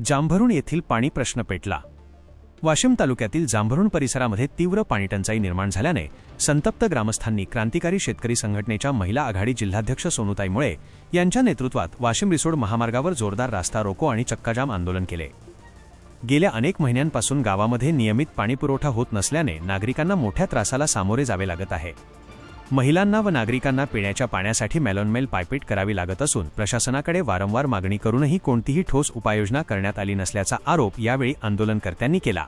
जांभरुण येथील पाणी प्रश्न पेटला। वाशिम तालुक्यातील जांभरुण परिसरामध्ये तीव्र पाणीटंचाई निर्माण झाल्याने संतप्त ग्रामस्थांनी क्रांतिकारी शेतकरी संघटनेच्या महिला आघाडी जिल्हाध्यक्ष सोनूताई मुळे यांच्या नेतृत्वात वाशिम रिसोड महामार्गावर जोरदार रास्ता रोको आणि चक्काजाम आंदोलन केले। गेल्या अनेक महिन्यांपासून गावामध्ये नियमित पाणीपुरवठा होत नसल्याने नागरिकांना मोठ्या त्रासाला सामोरे जावे लागत आहे। महिलांना व नागरिकांना पिण्याच्या पाण्यासाठी मेलॉनमेल पायपीट करावी लागत असून प्रशासनाकडे वारंवार मागणी करूनही कोणतीही ठोस उपाययोजना करण्यात आली नसल्याचा आरोप यावेळी आंदोलनकर्त्यांनी केला।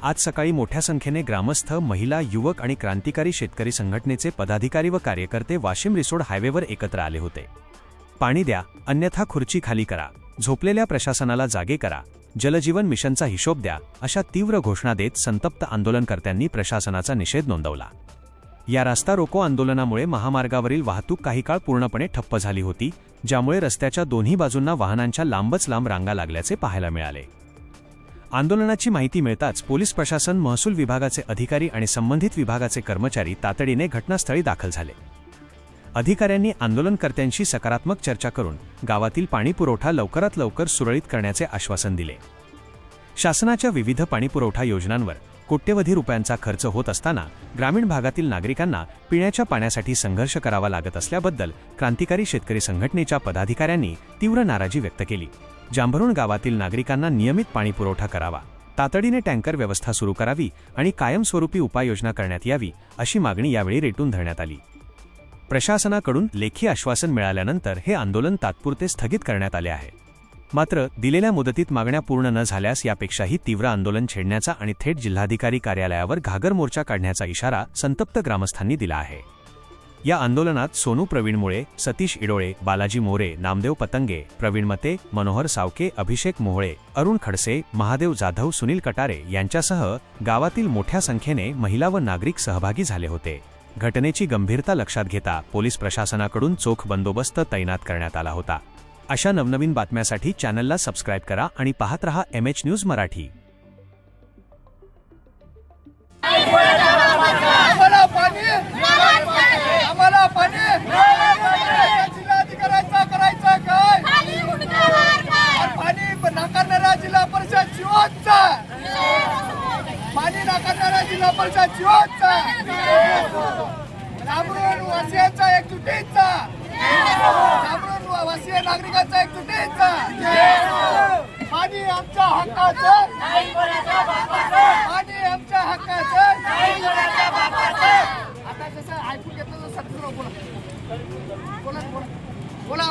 आज सकाळी मोठ्या संख्येने ग्रामस्थ, महिला, युवक आणि क्रांतिकारी शेतकरी संघटनेचे पदाधिकारी व कार्यकर्ते वाशिम रिसोड हायवेवर एकत्र आले होते। पाणी द्या, अन्यथा खुर्ची खाली करा, झोपलेल्या प्रशासनाला जागे करा, जलजीवन मिशनचा हिशोब द्या, अशा तीव्र घोषणा देत संतप्त आंदोलनकर्त्यांनी प्रशासनाचा निषेध नोंदवला। या रास्ता रोको आंदोलनामुळे महामार्गावरील वाहतूक काही काळ पूर्णपणे ठप्प झाली होती, ज्यामुळे रस्त्याच्या दोन्ही बाजूंना वाहनांच्या लांबच लांब रांगा लागल्याचे पाहायला मिळाले। आंदोलनाची माहिती मिळताच पोलीस प्रशासन, महसूल विभागाचे अधिकारी आणि संबंधित विभागाचे कर्मचारी तातडीने घटनास्थळी दाखल झाले। अधिकाऱ्यांनी आंदोलनकर्त्यांशी सकारात्मक चर्चा करून गावातील पाणीपुरवठा लवकरात लवकर सुरळीत करण्याचे आश्वासन दिले। शासनाच्या विविध पाणीपुरवठा योजनांवर कोट्यवधी रुपयांचा खर्च होत असताना ग्रामीण भागातील नागरिकांना पिण्याच्या पाण्यासाठी संघर्ष करावा लागत असल्याबद्दल क्रांतिकारी शेतकरी संघटनेच्या पदाधिकाऱ्यांनी तीव्र नाराजी व्यक्त केली। जांभरुण गावातील नागरिकांना नियमित पाणीपुरवठा करावा, तातडीने टँकर व्यवस्था सुरू करावी आणि कायमस्वरूपी उपाययोजना करण्यात यावी, अशी मागणी यावेळी रेटून धरण्यात आली। प्रशासनाकडून लेखी आश्वासन मिळाल्यानंतर हे आंदोलन तात्पुरते स्थगित करण्यात आले आहे। मात्र दिलेल्या मुदतीत मागण्या पूर्ण न झाल्यास यापेक्षाही तीव्र आंदोलन छेडण्याचा आणि थेट जिल्हाधिकारी कार्यालयावर घागर मोर्चा काढण्याचा इशारा संतप्त ग्रामस्थांनी दिला आहे। या आंदोलनात सोनू प्रवीण मुळे, सतीश इडोळे, बालाजी मोरे, नामदेव पतंगे, प्रवीण मते, मनोहर सावके, अभिषेक मोहोळे, अरुण खडसे, महादेव जाधव, सुनील कटारे यांच्यासह गावातील मोठ्या संख्येने महिला व नागरिक सहभागी झाले होते। घटनेची गंभीरता लक्षात घेता पोलीस प्रशासनाकडून चोख बंदोबस्त तैनात करण्यात आला होता। अशा नवनवीन बातम्यांसाठी चॅनलला सबस्क्राइब करा आणि पाहत रहा MH न्यूज मराठी। नागरिकांचा एकजुटीचा पाणी आमच्या हक्काचं, पाणी आमच्या हक्काचं। आता कसं ऐकून घेतलं तर बोला बोला बोला।